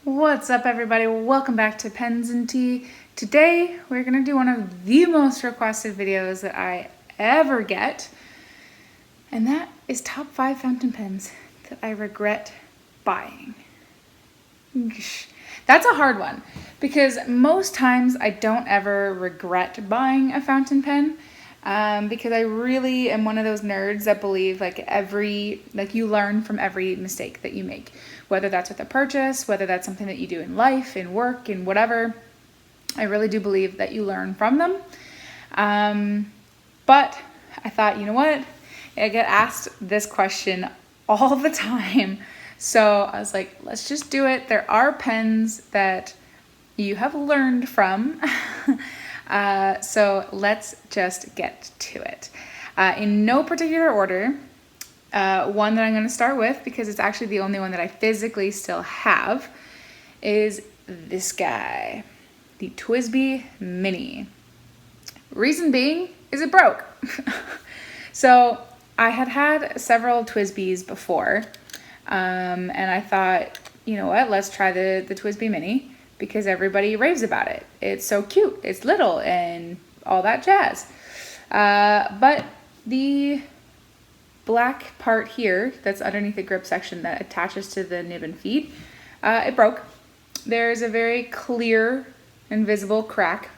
What's up, everybody? Welcome back to Pens and Tea. Today we're going to do one of the most requested videos that I ever get, and that is top 5 fountain pens that I regret buying. That's a hard one because most times I don't ever regret buying a fountain pen because I really am one of those nerds that believe you learn from every mistake that you make, whether that's with a purchase, whether that's something that you do in life, in work, in whatever. I really do believe that you learn from them. But I thought, you know what? I get asked this question all the time. So I was like, let's just do it. There are pens that you have learned from. So let's just get to it. In no particular order, one that I'm going to start with, because it's actually the only one that I physically still have, is this guy, the Twizz B Mini. Reason being is it broke. So I had several Twizz Bs before, and I thought, you know what, let's try the Twizz B Mini because everybody raves about it. It's so cute, it's little, and all that jazz. But the black part here that's underneath the grip section that attaches to the nib and feed, it broke. There's a very clear and visible crack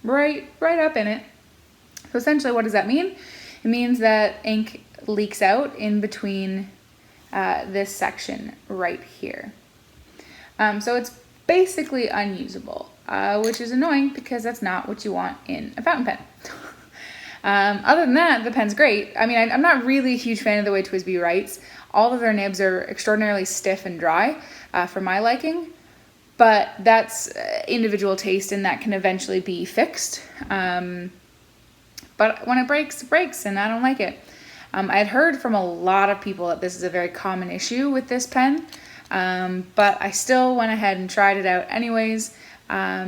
right up in it. So essentially, what does that mean? It means that ink leaks out in between this section right here. So it's basically unusable, which is annoying because that's not what you want in a fountain pen. Other than that, the pen's great. I mean, I'm not really a huge fan of the way Twizz B writes. All of their nibs are extraordinarily stiff and dry for my liking, but that's individual taste and that can eventually be fixed. But when it breaks, it breaks, and I don't like it. I had heard from a lot of people that this is a very common issue with this pen, but I still went ahead and tried it out anyways,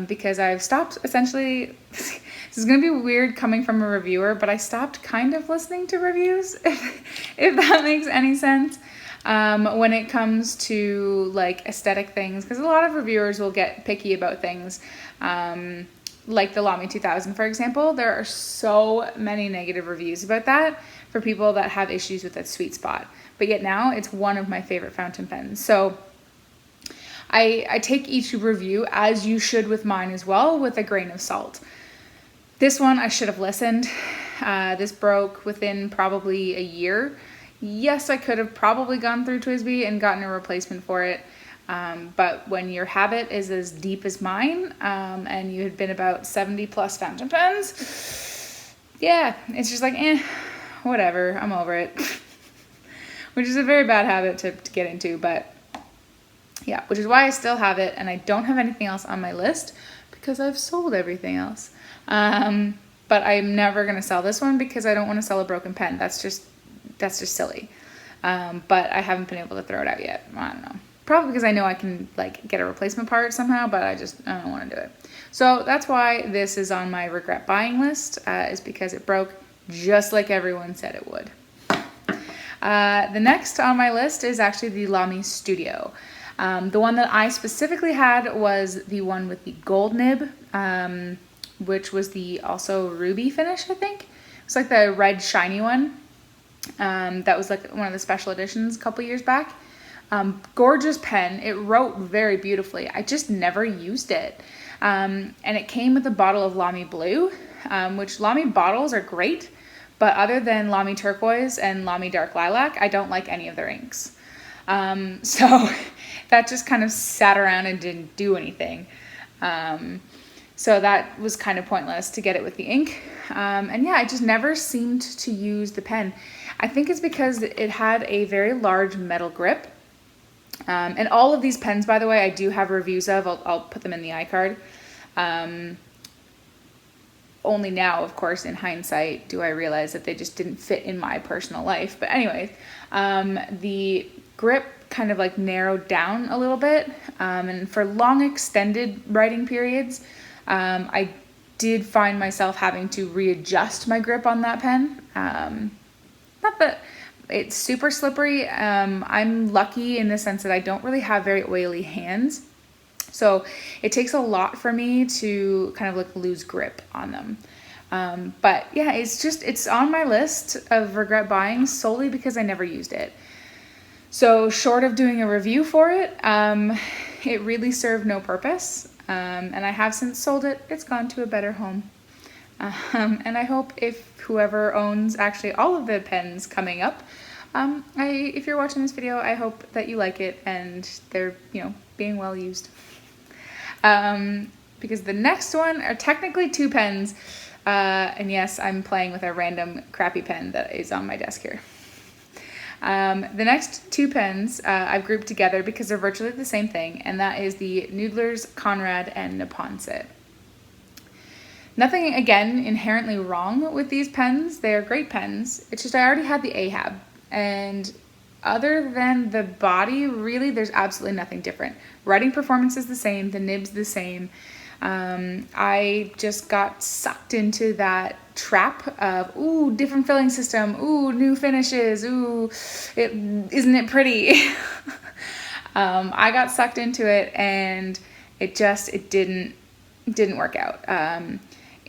because I've stopped essentially. This is going to be weird coming from a reviewer, but I stopped kind of listening to reviews, if that makes any sense, when it comes to like aesthetic things, because a lot of reviewers will get picky about things. Like the Lamy 2000, for example, there are so many negative reviews about that for people that have issues with that sweet spot. But yet now it's one of my favorite fountain pens. So I take each review, as you should with mine as well, with a grain of salt. This one, I should have listened. This broke within probably a year. Yes, I could have probably gone through Twizz B and gotten a replacement for it. But when your habit is as deep as mine, and you had been about 70 plus fountain pens, yeah, it's just like, whatever, I'm over it. Which is a very bad habit to get into, but yeah, which is why I still have it, and I don't have anything else on my list because I've sold everything else. But I'm never going to sell this one because I don't want to sell a broken pen. That's just silly. But I haven't been able to throw it out yet. I don't know. Probably because I know I can like get a replacement part somehow, but I don't want to do it. So that's why this is on my regret buying list, is because it broke just like everyone said it would. The next on my list is actually the Lamy Studio. The one that I specifically had was the one with the gold nib, which was the also ruby finish, I think. It's like the red shiny one. That was like one of the special editions a couple years back. Gorgeous pen. It wrote very beautifully. I just never used it. And it came with a bottle of Lamy Blue, which Lamy bottles are great, but other than Lamy Turquoise and Lamy Dark Lilac, I don't like any of their inks. So that just kind of sat around and didn't do anything. So that was kind of pointless to get it with the ink. And yeah, I just never seemed to use the pen. I think it's because it had a very large metal grip. And all of these pens, by the way, I do have reviews of. I'll put them in the iCard. Only now, of course, in hindsight, do I realize that they just didn't fit in my personal life. But anyway, the grip kind of like narrowed down a little bit. And for long extended writing periods, I did find myself having to readjust my grip on that pen. Not that it's super slippery. I'm lucky in the sense that I don't really have very oily hands. So it takes a lot for me to kind of like lose grip on them. But yeah, it's on my list of regret buying solely because I never used it. So short of doing a review for it, it really served no purpose. And I have since sold it. It's gone to a better home. And I hope if whoever owns actually all of the pens coming up, if you're watching this video, I hope that you like it and they're, being well used. Because the next one are technically 2 pens. And yes, I'm playing with a random crappy pen that is on my desk here. The next 2 pens I've grouped together because they're virtually the same thing, and that is the Nooglers, Conrad, and Neponset. Nothing, again, inherently wrong with these pens. They are great pens. It's just I already had the Ahab, and other than the body, really, there's absolutely nothing different. Writing performance is the same, the nib's the same. I just got sucked into that trap of, ooh, different filling system, ooh, new finishes, ooh, isn't it pretty? I got sucked into it and it didn't work out.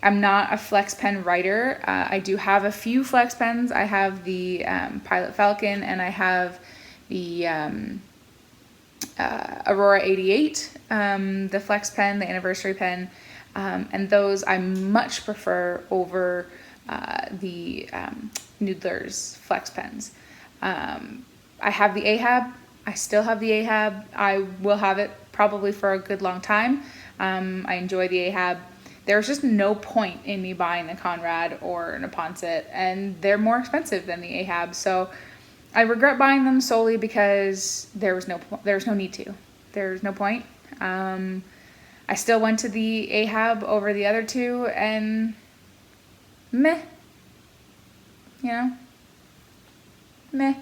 I'm not a flex pen writer. I do have a few flex pens. I have the Pilot Falcon and I have the Aurora 88, the flex pen, the anniversary pen, and those I much prefer over the Nooglers flex pens. I have the Ahab. I still have the Ahab. I will have it probably for a good long time. I enjoy the Ahab. There's just no point in me buying the Conrad or Neponset, and they're more expensive than the Ahab. So I regret buying them solely because there was no need to. There's no point. I still went to the Ahab over the other 2, and meh. Meh.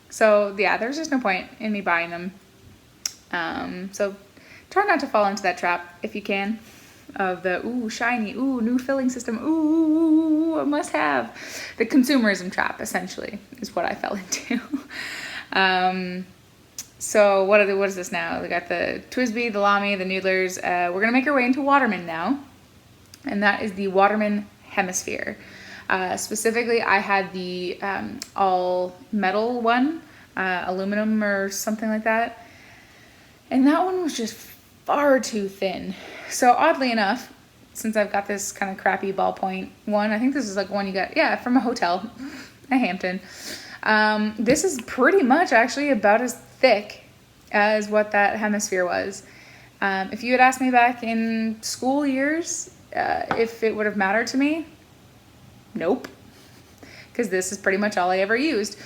So yeah, there's just no point in me buying them. So try not to fall into that trap if you can, of the, ooh, shiny, ooh, new filling system, ooh, a must have. The consumerism trap, essentially, is what I fell into. So what is this now? We got the Twizz B, the Lamy, the Nooglers. We're going to make our way into Waterman now, and that is the Waterman Hemisphere. Specifically, I had the all metal one, aluminum or something like that, and that one was just far too thin. So oddly enough, since I've got this kind of crappy ballpoint one, I think this is like one you got, from a hotel, a Hampton. This is pretty much actually about as thick as what that Hemisphere was. If you had asked me back in school years if it would have mattered to me, nope, because this is pretty much all I ever used.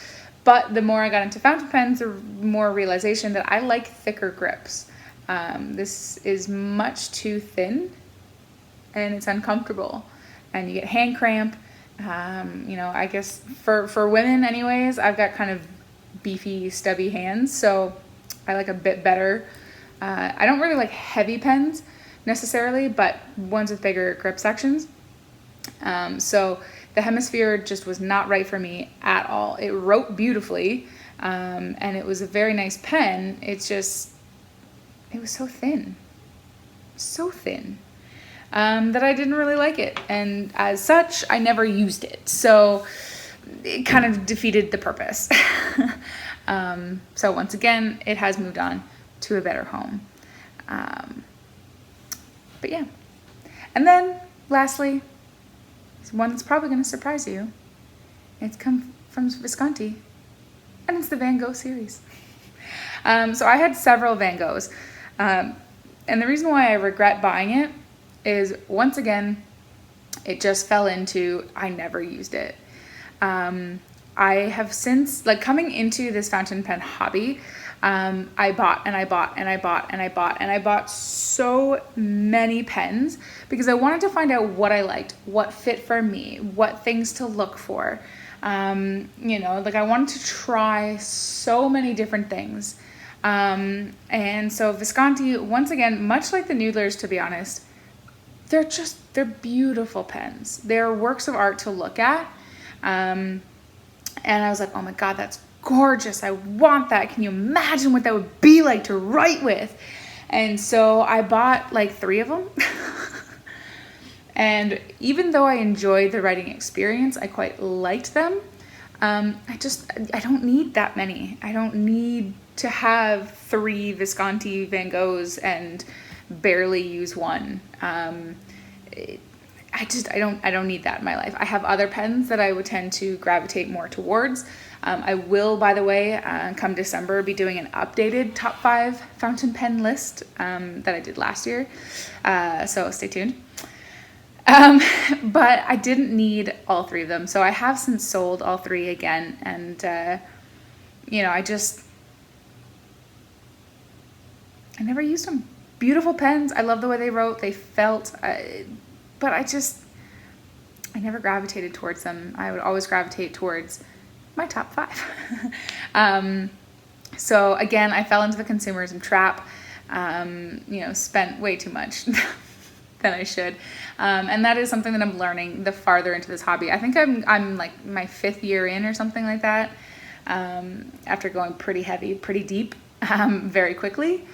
But the more I got into fountain pens, the more realization that I like thicker grips. This is much too thin and it's uncomfortable and you get hand cramp. I guess for women anyways, I've got kind of beefy, stubby hands, so I like a bit better. I don't really like heavy pens necessarily, but ones with bigger grip sections. So the Hemisphere just was not right for me at all. It wrote beautifully, and it was a very nice pen. It was so thin, that I didn't really like it. And as such, I never used it. So it kind of defeated the purpose. So once again, it has moved on to a better home. But yeah. And then lastly, one that's probably going to surprise you. It's come from Visconti, and it's the Gogh Series. So I had several Van Goghs, and the reason why I regret buying it is, once again, it just fell into, I never used it. I have since, coming into this fountain pen hobby, I bought so many pens because I wanted to find out what I liked, what fit for me, what things to look for. I wanted to try so many different things. And so Visconti, once again, much like the Nooglers, to be honest, they're beautiful pens. They're works of art to look at. And I was like, oh my God, that's gorgeous. I want that. Can you imagine what that would be like to write with? And so I bought like 3 of them. And even though I enjoyed the writing experience, I quite liked them. I don't need that many. I don't need to have 3 Visconti Van Goghs and barely use one. I don't need that in my life. I have other pens that I would tend to gravitate more towards. I will, by the way, come December, be doing an updated top 5 fountain pen list that I did last year. So stay tuned. But I didn't need all 3 of them. So I have since sold all 3 again. And, I never used them. Beautiful pens. I love the way they wrote. They felt, but I never gravitated towards them. I would always gravitate towards my top 5. So again, I fell into the consumerism trap, spent way too much than I should. And that is something that I'm learning the farther into this hobby. I think I'm like my 5th year in or something like that. After going pretty heavy, pretty deep, very quickly,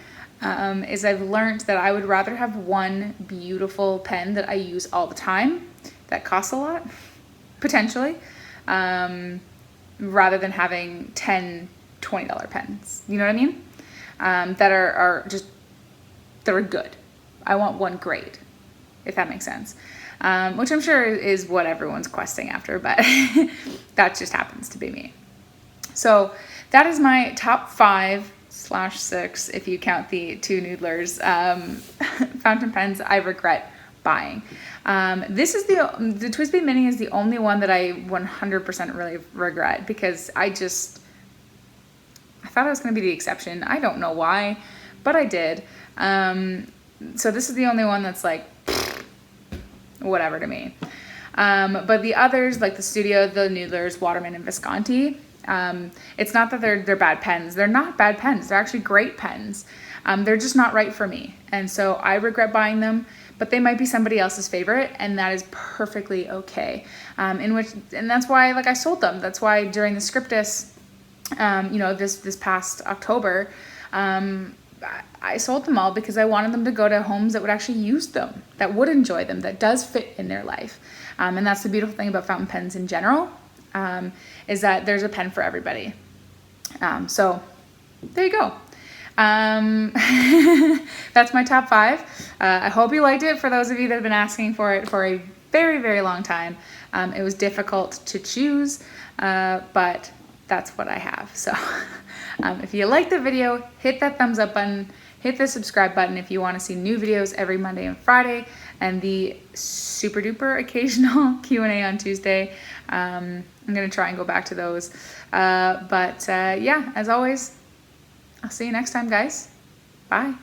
is I've learned that I would rather have one beautiful pen that I use all the time that costs a lot, potentially, rather than having 10 $20 pens. You know what I mean? That are good. I want one great, if that makes sense. Which I'm sure is what everyone's questing after, but that just happens to be me. So that is my top 5/6, if you count the 2 Nooglers, fountain pens I regret buying. This is the Twizz B Mini is the only one that I 100% really regret, because I thought I was going to be the exception. I don't know why, but I did. So this is the only one that's like, whatever to me. But the others, like the Studio, the Nooglers, Waterman, and Visconti, it's not that they're bad pens. They're not bad pens. They're actually great pens. They're just not right for me. And so I regret buying them, but they might be somebody else's favorite, and that is perfectly okay. And that's why, like, I sold them. That's why during the Scriptus, this past October, I sold them all, because I wanted them to go to homes that would actually use them, that would enjoy them, that does fit in their life. And that's the beautiful thing about fountain pens in general, is that there's a pen for everybody. So there you go. That's my top 5. I hope you liked it. For those of you that have been asking for it for a very, very long time, it was difficult to choose, but that's what I have. So if you liked the video, hit that thumbs up button, hit the subscribe button if you want to see new videos every Monday and Friday, and the super duper occasional Q&A on Tuesday. I'm going to try and go back to those. But as always, I'll see you next time, guys. Bye.